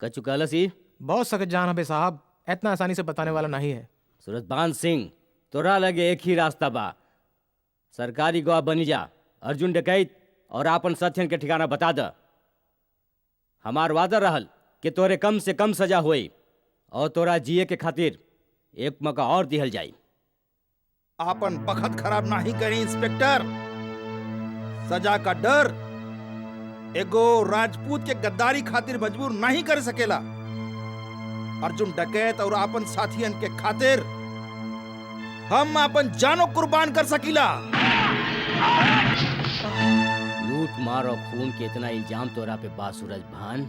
कचू कहलसी बहुत सख्त जान हबे साहब, इतना आसानी से बताने वाला नहीं है। सूरजभान सिंह, तोरा लगे एक ही रास्ता बा। सरकारी गवाह बनी जा, अर्जुन डकैत और आपन साथियन के ठिकाना बता द। हमार वादा रहल कि तोरे कम से कम सजा होई और तोरा जिए के खातिर एक मौका और दिहल जाई। आपन बखत खराब नहीं करी इंस्पेक्टर। सजा का डर एगो राजपूत के गद्दारी खातिर मजबूर नहीं कर सकेला। अर्जुन डकैत और आपन साथियन के खातिर हम आपन जानो कुर्बान कर सकीला। लूट मार और खून के इतना इल्जाम तोरा पे बा सूरजभान,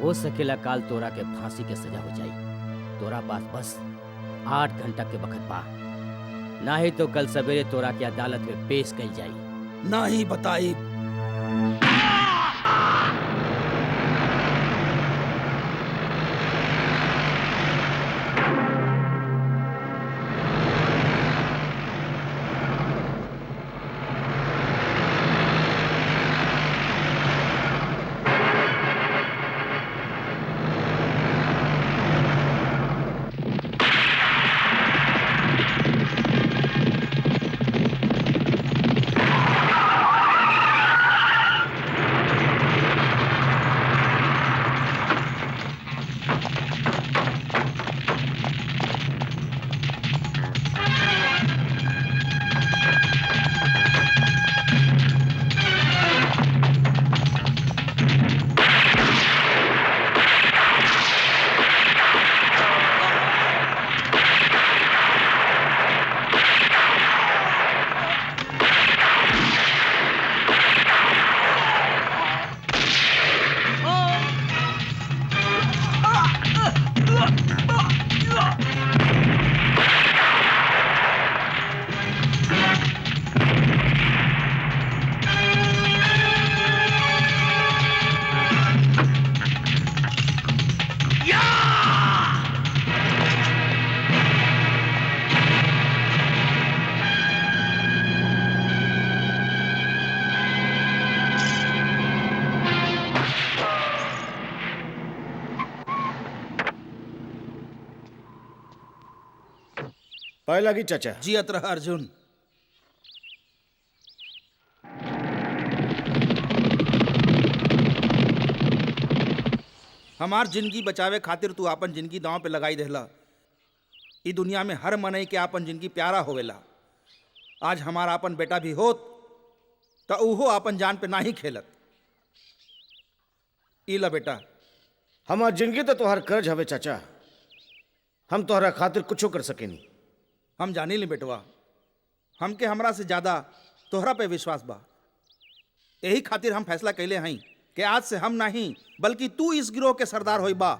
हो सकेला काल तोरा के फांसी के सजा हो जाई। तोरा पास बस 8 घंटा के वक्त बा, ना ही तो कल सवेरे तोरा के अदालत में पेश कई जाई। नहीं बताई। पाए लगी चाचा। जियत रहा अर्जुन। हमार जिंदगी बचावे खातिर तू आपन जिंदगी दांव पे लगाई देला। ई दुनिया में हर मनई के आपन जिंदगी प्यारा होवेला। आज हमारा आपन बेटा भी होत तो उहो आपन जान पे नाही खेलत। इला बेटा, हमार जिंदगी तो तोहर कर्ज हवे चाचा, हम तोहरा खातिर कुछो कर सकेनी। हम जानी ली बेटवा, हमके हमरा से ज्यादा तोहरा पे विश्वास बा। यही खातिर हम फैसला कैले हई कि आज से हम नहीं बल्कि तू इस गिरोह के सरदार होई बा।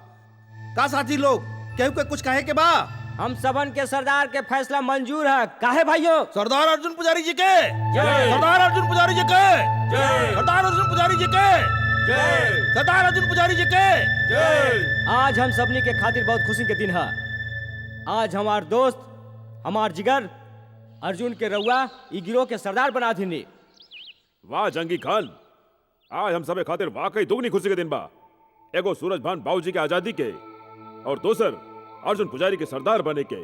का साथी लोग, केहू के कुछ कहे के बा? हम सबन के सरदार के फैसला मंजूर है। काहे भाइयों? सरदार अर्जुन पुजारी जी के जय। सरदार अर्जुन पुजारी जी के जय। सरदार अर्जुन पुजारी जी के जय। सरदार अर्जुन पुजारी जी के जय। आज हम सबनी के खातिर बहुत खुशी के दिन है। आज हमार दोस्त, हमार जिगर अर्जुन के रउआ ई गिरोह के सरदार बना दीनी। वाह जंगी खान, आज हम सबे खातिर वाकई दुगनी खुशी के दिन बा। एगो सूरजभान बाबूजी के आजादी के और दूसर अर्जुन पुजारी के सरदार बने के।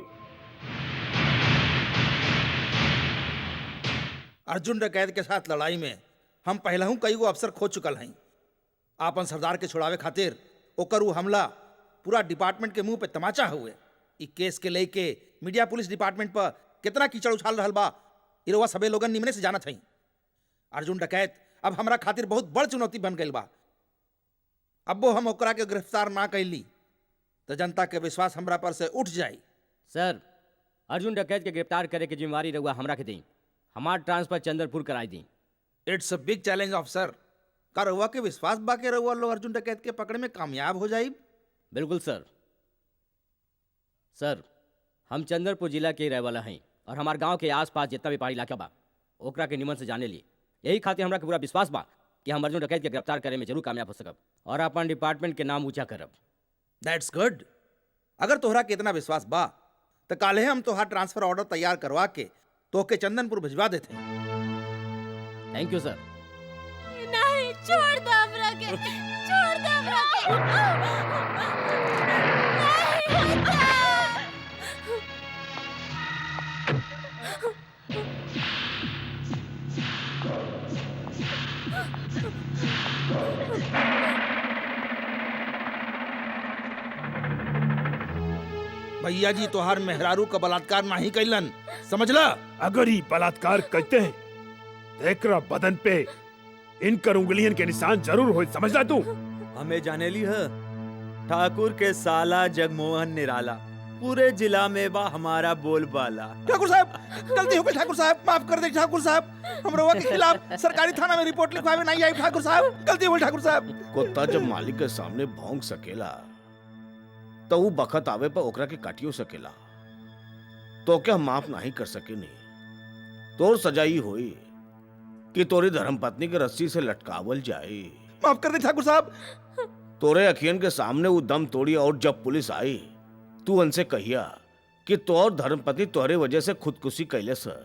अर्जुन डकैत के साथ लड़ाई में हम पहले कई गो अफसर खो चुकल हई। आपन सरदार के छुड़ावे खातिर ओकर उ हमला पूरा डिपार्टमेंट के मुंह पे तमाचा हुए। ई केस के लेके मीडिया पुलिस डिपार्टमेंट पर कितना कीचड़ उछाल रहल बा, ई रउआ सबे लोगन निमने से जानत हई। अर्जुन डकैत अब हमरा खातिर बहुत बड़ चुनौती बन गई बा। अब वो हम ओकरा के गिरफ्तार ना कैली तो जनता के विश्वास हमरा पर से उठ जाई। सर, अर्जुन डकैत के गिरफ्तार करे के जिम्मेवारी रउआ हमरा के दी। हमार ट्रांसफर चंद्रपुर कराई दी। It's a big challenge officer. का रउआ के विश्वास बा के रउआ लोग अर्जुन डकैत के पकड़े में कामयाब हो जाई? बिल्कुल सर। सर, हम चंद्रपुर जिला के रहे वाला हैं और हमार गांव के आसपास जितना भी पहाड़ी इलाका बा ओकरा के निमन से जाने लिए। यही खातिर हमरा के पूरा विश्वास बा कि हम अर्जुन डकैत के गिरफ्तार करे में जरूर कामयाब हो सकब और अपन डिपार्टमेंट के नाम ऊंचा करब। That's good. अगर तोहरा के इतना विश्वास बा तो काले हम तोहार ट्रांसफर ऑर्डर तैयार करवा के तोहके चंदनपुर भिजवा देते। थैंक यू सर। नहीं, छोड़ दो हमरा के, छोड़ दो हमरा के। नहीं, भैया जी तोहार मेहरारू का बलात्कार नहीं कैलन, समझला? अगर ही बलात्कार करते हैं तो एकरा बदन पे इनकर उंगलियन के निशान जरूर हो, समझला तू? हमें जाने ली है ठाकुर के साला जगमोहन निराला, पूरे जिला में बा हमारा बोलबाला। ठाकुर साहब गलती हो गई, ठाकुर साहब माफ कर दे ठाकुर साहब, हम रउआ के खिलाफ सरकारी थाना में रिपोर्ट लिखवावे नहीं आई ठाकुर साहब, गलती हो गई ठाकुर साहब। कुत्ता जब मालिक के सामने भौंक सकेला तो वो बखत आवे पर ओकरा के काटियो सकेला, तो क्या हम माफ नहीं कर सके? नहीं, तोर सजाई होई कि तोरी धर्मपत्नी के रस्सी से लटकावल जाए। माफ कर दे ठाकुर साहब। तोरे अखियन के सामने वो दम तोड़ी और जब पुलिस आई तू उनसे कहिया कि तोर धर्मपति तोहरे वजह से खुदकुशी कैले से,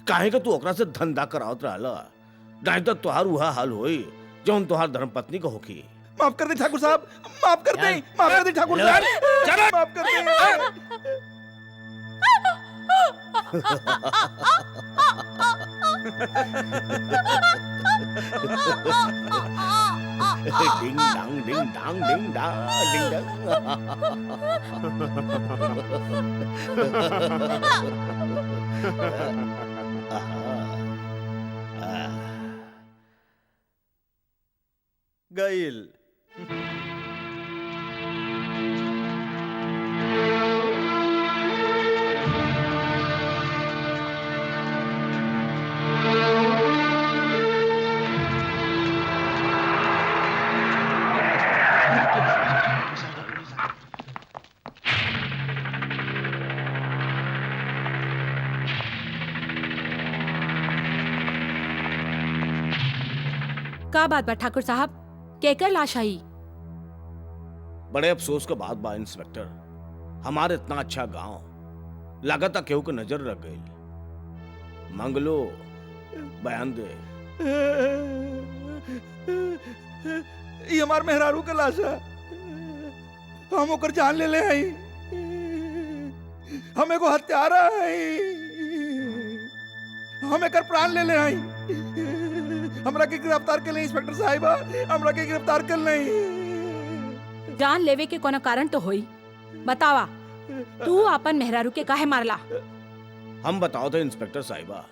काहे कि तू ओकरा से धंधा करावत रहला, नहीं तो तोहार उहा हाल होई जौन तोहार धर्मपत्नी को होखी। माफ कर दे ठाकुर साहब, माफ कर दे, माफ कर दे ठाकुर साहब, माफ कर दे। डिंग डांग डिंग डांग डिंग डांग डिंग डांग। गईल का बात बा ठाकुर साहब, केकर लाश आई? बड़े अफसोस के बाद बा इंस्पेक्टर, हमारे इतना अच्छा गांव लगाता केहू के नजर रख गई। मंगलो बयान दे। ये हमार मेहरारू के लाश है, हम ओकर जान ले ले हई, हम एगो हत्यारा हई, हम एकर प्राण ले ले हई। हमरा के गिरफ्तार कर ले इंस्पेक्टर साहिबा, हमरा के गिरफ्तार कर ले। जान लेवे के कोनो कारण तो होई, बतावा तू अपन मेहरारू के काहे मारला? हम बताओ थे इंस्पेक्टर साहिबा,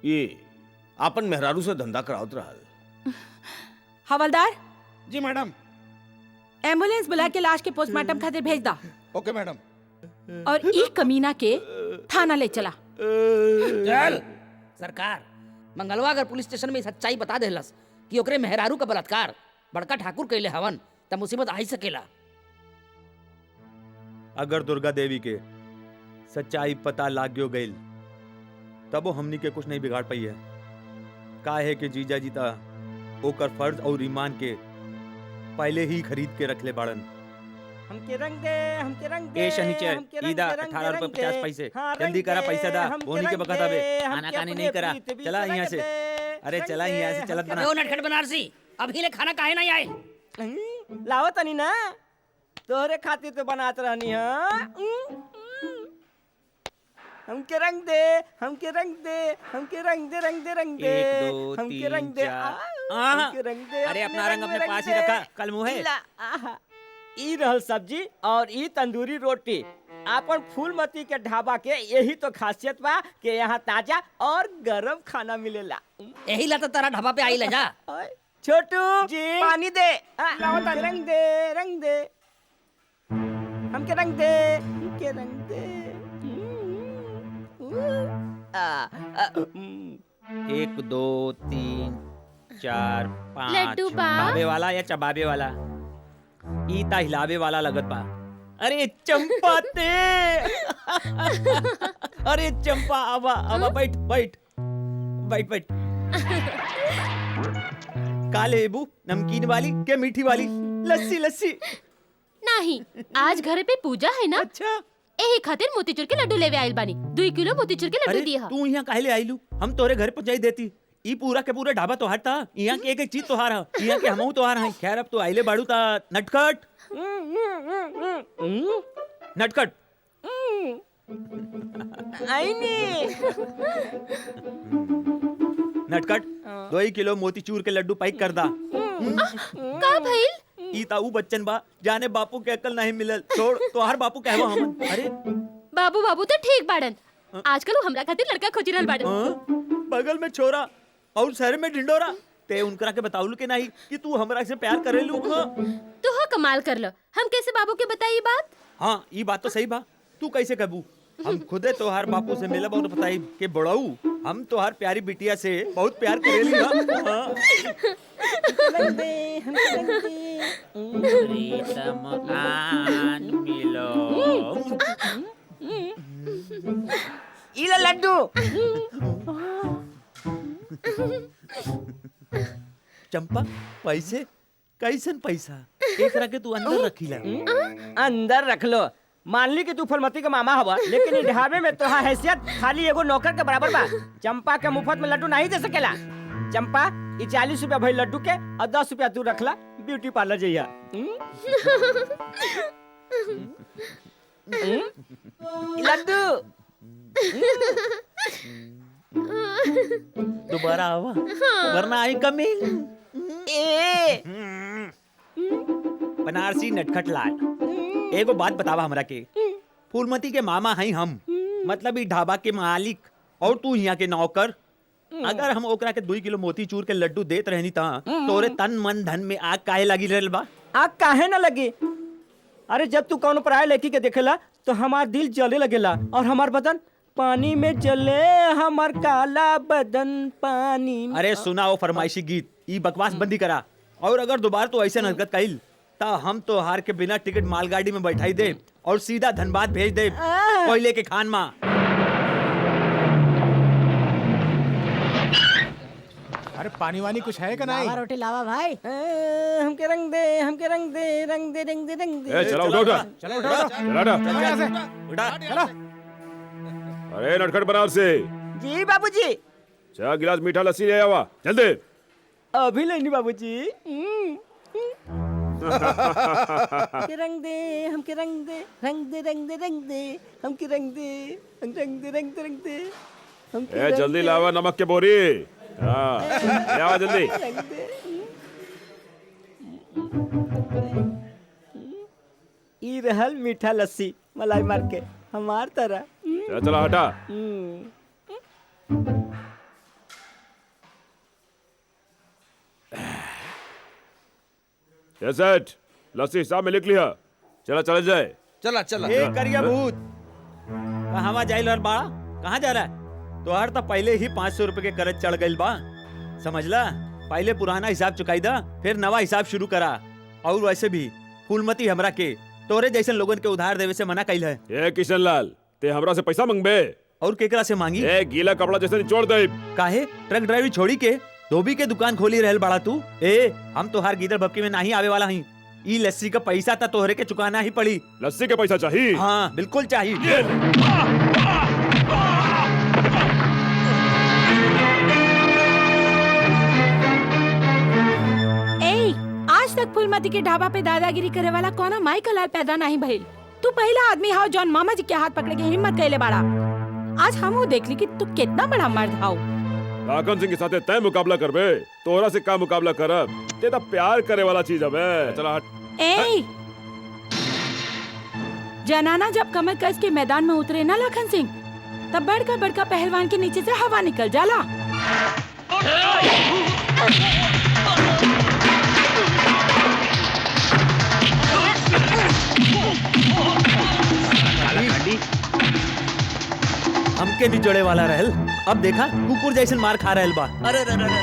ये आपन मेहरारू से धंधा करावत रहल। हवलदार जी मैडम। एम्बुलेंस बुला के लाश के पोस्टमार्टम खातिर भेज दा, ओके मैडम। और ई कमीना के थाना ले चला। चल सरकार, मंगलवा अगर पुलिस स्टेशन में सच्चाई बता देलस कि ओकरे मेहरारू का बलात्कार बड़का ठाकुर कैले हवन त मुसीबत आ ही सकेला। अगर दुर्गा देवी के सच्चाई पता लाग्यो गईल तब वो हमनी के कुछ नहीं बिगाड़ पाई है। काहे कि जीजा जीता ओकर फर्ज और ईमान के पहले ही खरीद के रख ले बाड़न। हमके रंग दे, हमके रंग दे। ए शनिचर ईदा 18 रुपए 50 पैसे, जल्दी करा पैसा दा, बोनी के बखत आवे। खाना कानी नहीं करा, चला यहाँ से। अरे चला यहाँ से, चलत बना। ओ नटखट बनारसी, अभी ले खाना काहे नहीं आए? लावत नहीं ना, तोहरे खातिर तो बनात रहनी है। हमके रंग दे, हमके रंग दे, हमके रंग दे, रंग दे, रंग दे। 1 2 हमके 3 रंग दे, 4। हमके रंग दे। अरे अपना रंग अपने पास ही रखा, कल मुँह है। ई रहल सब्जी और ई तंदूरी रोटी। आपन फूलमती के ढाबा के यही तो खासियत बा कि यहाँ ताजा और गरम खाना मिलेला। यही ला तो तेरा ढाबा पे आई ले जा। छोटू जी पानी दे। लावत रंग दे, रंग दे, हमके रंग दे, हमके रंग दे। 1 2 3 4 5। लड्डू बा। भावे वाला या चबावे वाला? ईता हिलावे वाला लगत बा। अरे चंपा ते अरे चंपा आवा आवा, बैठ बैठ बैठ बैठ। काले लेबू नमकीन वाली के मीठी वाली? लस्सी लस्सी। नहीं, आज घर पे पूजा है ना, अच्छा एही खातिर मोतीचूर के लड्डू लेवे आइल बानी। 2 किलो मोतीचूर के लड्डू अरे दिया। तू यहाँ काहे ले आइलू? हम तोरे घर पहुंचाई देती। ई पूरा के पूरा ढाबा तोहार था। यहाँ की एक चीज तोहार है। यहाँ के हमहू तोहार हैं। खैर अब तो आइले बाड़ू ता नटखट नटखट नटखट 2 किलो मोतीचूर के लड्डू पैक कर दा। का भइल? ई ता ऊ बच्चन बा जाने बापू के अकल नहीं मिलल। छोड़ तोहार बापू कहवा हमन। अरे बाबू बाबू तो ठीक बाड़न। आजकल वो हमरा खातिर लड़का खोज रहल बाड़न। बगल में छोरा और शहर में ढिंडोरा। ते उनकरा के बताउलू के नहीं कि तू हमरा से प्यार करेलू। तू हो कमाल कर लो। हम कैसे बाबू के बताई बात? हाँ ई बात तो सही बा। तू कैसे कबू? हम खुदे तोहार बापू से मिलब और बताई के बड़ाऊ हम तोहार प्यारी बिटिया से बहुत प्यार करेली। हाँ। इला लड्डू चंपा पैसे कैसन पैसा एकरा के तू अंदर रखीला। अंदर रख लो। मान ली कि तू फलमती के मामा हवा, लेकिन ई ढाबे में तोहार हैसियत खाली एगो नौकर के बराबर बा। चंपा के मुफ्त में लड्डू नहीं दे सकेला। चंपा ई 40 रुपया भई लड्डू के और 10 रुपया तू रखला ब्यूटी पार्लर जइया। लड्डू दोबारा आवा वरना आई कमी। बनारसी नटखट लाल एगो बात बतावा हमरा के। फूलमती के मामा हैं हम, मतलब ई ढाबा के मालिक और तू यहाँ के नौकर। अगर हम ओकरा के 2 किलो मोतीचूर के लड्डू देत रहनी ता तोरे तन मन धन में आग काहे लगी रहल बा? आग काहे ना लगी? अरे जब तू कौन पराये लड़की के देखेला तो हमार दिल जले लगेला और हमार बदन पानी में जले। हमार काला बदन पानी में। अरे सुना वो फरमाइशी गीत, ई बकवास बंदी करा। और अगर दोबारा तो ऐसा हरकत कइल ता हम तो हार के बिना टिकट मालगाड़ी में बैठाई दे और सीधा धनबाद भेज दे कोयले के खान में। अरे पानी वानी कुछ है का नहीं? रोटी लावा भाई। हमके रंग दे, हमके रंग दे, रंग दे, रंग दे, रंग दे। ए चला उठो उठो। चलो उठो उठो। चला उठो। चलो यहाँ से। उठा चलो। अरे नटखट बनारसी जी बाबूजी। 4 गिलास मीठा लस्सी ले आवा जल्दी। अभी लेनी बाबूजी। हमके रंग दे, हमके रंग दे, रंग दे, रंग दे, रंग दे, हमके रंग दे, रंग दे, रंग दे, रंग दे, हमके ए रंग जल्दी दे, लावा नमक के बोरी। हाँ ले आवा जल्दी। रंग दे। ई रहल मीठा लस्सी मलाई मार के हमार तरह। चला चला हटा। सेठ लस्सी हिसाब में लिख लिया। चला चला जाए। चला चला। ए करिया भूत कहाँ जाइल हर बाड़ा? कहाँ जा रहा है? तोहार तो पहले ही 500 रुपए के करज चढ़ गइल बा। समझला? पहले पुराना हिसाब चुकाई दा फिर नवा हिसाब शुरू करा। और वैसे भी फूलमती हमरा के तोरे जैसे लोगन के उधार देवे से मना कइल है। ए किशन लाल ते हमरा से पैसा मंगबे? और केकरा से मांगी? ए गीला कपड़ा जैसे निचोड़ दे। काहे ट्रक ड्राइवरी छोड़ी के धोबी के दुकान खोली रहल बड़ा तू? ए हम तोहार गीदड़ भपकी में नहीं आवे वाला हई। ई लस्सी का पैसा ता तोहरे के चुकाना ही पड़ी। लस्सी के पैसा चाहिए? हाँ बिल्कुल चाहिए। आज तक फूलमती के ढाबा पे दादागिरी करे वाला कोना माई कलाल पैदा नहीं भइल। तू पहला आदमी हाउ जॉन मामा जी के हाथ पकड़े के हिम्मत कैले बाड़ा। आज हमहू देख ली कि तू कितना बड़ा मर्द हाउ। लाखन सिंह के साथे तय मुकाबला करबे? तोहरा से का मुकाबला करब? ते तो प्यार करे वाला चीज हबे। चला हट। ए जनाना जब कमर कस के मैदान में उतरे ना लखन सिंह, तब बड़का बड़का पहलवान के नीचे से हवा निकल जाला। हमके निचोड़े वाला रहल, अब देखा कुकुर जैसे मार खा रहल बा। अरे अरे अरे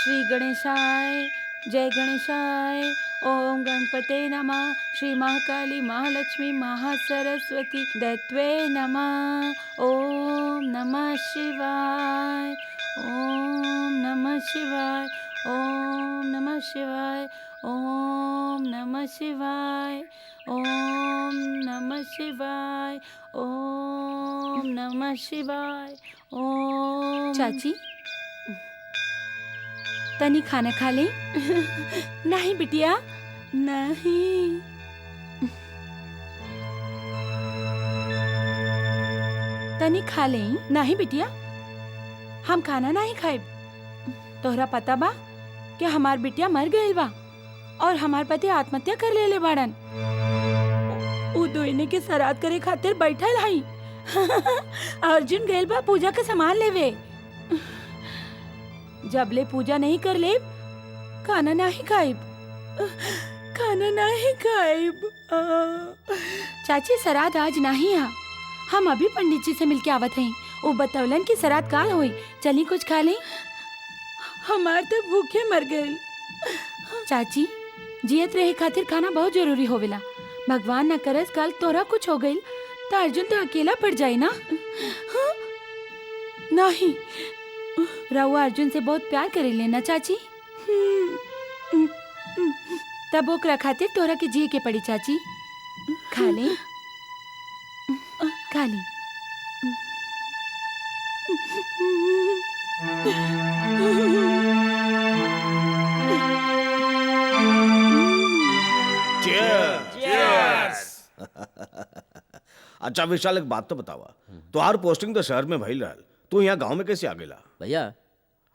श्री गणेशाय जय गणेशाय। ओम गणपते नमः। श्री महाकाली महालक्ष्मी महासरस्वती दैत्वे नमः। ओम नमः शिवाय। ओम नमः शिवाय। ओम नमः शिवाय। ओम नमः शिवाय। ओम नमः शिवाय। ओम नमः शिवाय। ओम चाची तनी खाना खा ले। नहीं बिटिया नहीं। तनी खा ले। नहीं बिटिया हम खाना नहीं खाए। तोहरा पता बा कि हमार बिटिया मर गई बा और हमार पति आत्महत्या कर ले बाड़न। उ दोइने के श्राद्ध करे खातिर बैठल हई। अर्जुन गइल बा पूजा के सामान लेवे। जब ले पूजा नहीं कर ले खाना नहीं खाइब। खाना नहीं खाइब। चाची श्राद्ध आज नहीं है। हम अभी पंडित जी से मिलके आवत हई। वो बतौलन की श्राद्ध काल हुई। चली कुछ खा ले। हमार तो भूखे मर गए। चाची जियत रहे खातिर खाना बहुत जरूरी होवेला। भगवान न करस कल तोरा कुछ हो गई तो अर्जुन तो अकेला पड़ जाए ना। नहीं रहुआ अर्जुन से बहुत प्यार करे लेना चाची। तब ओकरा खातिर तोरा के जिए के पड़ी चाची। खा ले खा ले। अच्छा विशाल, एक बात तो बतावा, तुहार पोस्टिंग तो शहर में भइल रहल, तू यहाँ गांव में कैसे आ गेला? भैया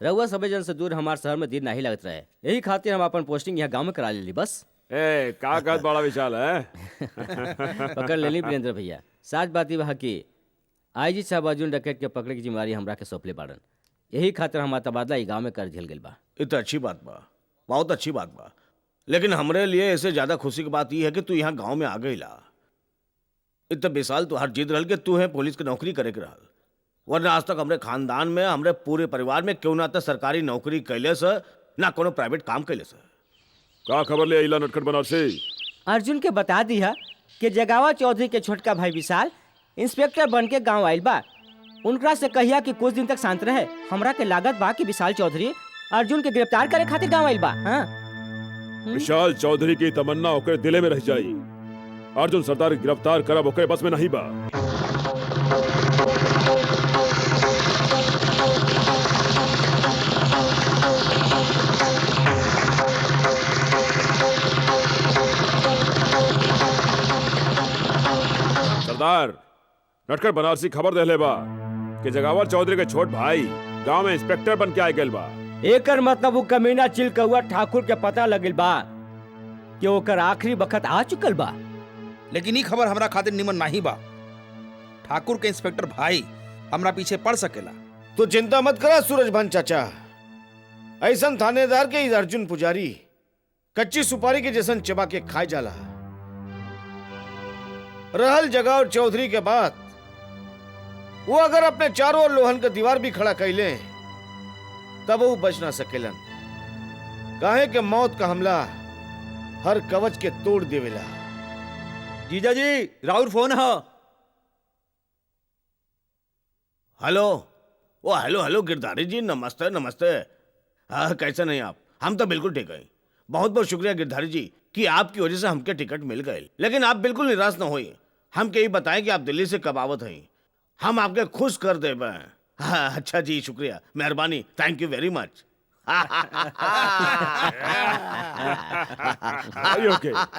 रउआ सबे जन से दूर हमार शहर में दिन नहीं लगत रहे, यही खातिर हम अपन पोस्टिंग यहाँ गांव में करा लेली बस। ए का कहत बड़ा विशाल है? पकड़ लेली वीरेंद्र भैया। सच बात बा कि आईजी साहब अर्जुन डकैत के पकड़े की जिम्मेदारी हमरा के सौंपले बाड़न, यही खातिर हमार तबादला ई गांव में कर दियल गेल बा। ये तो अच्छी बात बा, बहुत अच्छी बात बा, लेकिन हमरे लिए इससे ज्यादा खुशी की बात यह है कि तू यहाँ गांव में आ गईला। इतना बेसाल तू हर जिद रहल कि तू है पुलिस की नौकरी करे के रहल, वरना आज तक हमरे खानदान में हमरे पूरे परिवार में क्यों ना तो सरकारी नौकरी कैले से ना कोनो प्राइवेट काम कैले से। का खबर ले आइला नटखट बनारसी? अर्जुन के बता दिया कि जगावा चौधरी के छोटका भाई विशाल इंस्पेक्टर बन के गाँव आयल बा। उनका से कहिया कि कुछ दिन तक शांत रहे। हमरा के लागत बा कि विशाल चौधरी अर्जुन के गिरफ्तार करे खातिर गाँव आयल बा। हाँ? विशाल चौधरी की तमन्ना ओकरे दिले में रह जाई। अर्जुन सरदार गिरफ्तार करब ओकरे बस में नहीं बा। सरदार नटखट बनारसी खबर देले बा कि जगावर चौधरी के छोट भाई गांव में इंस्पेक्टर बन के आए गेल बा। एकर मतलब वो कमीना चिलकौआ ठाकुर के पता लगल बा कि ओकर आखिरी वक्त आ चुकल बा। लेकिन ये खबर हमरा खातिर निमन नहीं बा। ठाकुर के इंस्पेक्टर भाई हमरा पीछे पड़ सकेला। तो चिंता मत करा सूरजभान चाचा, ऐसा थानेदार के इस अर्जुन पुजारी कच्ची सुपारी के जैसन चबा के खाए जाला। रहल जगावर चौधरी के बाद वो अगर अपने चारों ओर लोहन का दीवार भी खड़ा कैले तब वो बच ना सकेलन, काहे के मौत का हमला हर कवच के तोड़ देवेला। जीजा जी राउर फोन है। हेलो, ओ हेलो हेलो गिरधारी जी, नमस्ते नमस्ते। हाँ कैसे नहीं आप? हम तो बिल्कुल ठीक हैं। बहुत बहुत शुक्रिया गिरधारी जी कि आपकी वजह से हमके टिकट मिल गए। लेकिन आप बिल्कुल निराश न होइए, हम यही बताएं कि आप दिल्ली से कब आवत हैं, हम आपके खुश कर देबे। हाँ, अच्छा जी शुक्रिया, मेहरबानी, थैंक यू वेरी मच।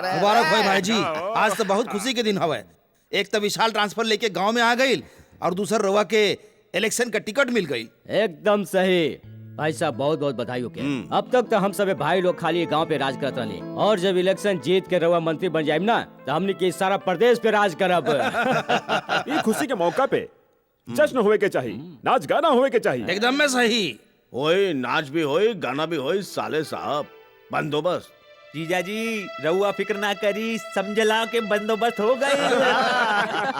मुबारक हो भाई जी, आज तो बहुत खुशी के दिन हवे। एक तो विशाल ट्रांसफर लेके गांव में आ गई और दूसर रवा के इलेक्शन का टिकट मिल गई। एकदम सही भाई साहब, बहुत बहुत बधाई हो के। अब तक तो हम सब भाई लोग खाली गांव पे राज करत रहे, और जब इलेक्शन जीत के रवा मंत्री बन जाए ना तो हमने के सारा प्रदेश पे राज करब। ये खुशी के मौका पे जश्न होए के चाहिए, नाच गाना होए के चाहिए। एकदम में सही। होए नाच भी होए, गाना भी होए, साले साहब बंदोबस्त। जीजा जी रहुआ फिक्र ना करी, समझला के बंदोबस्त हो गए।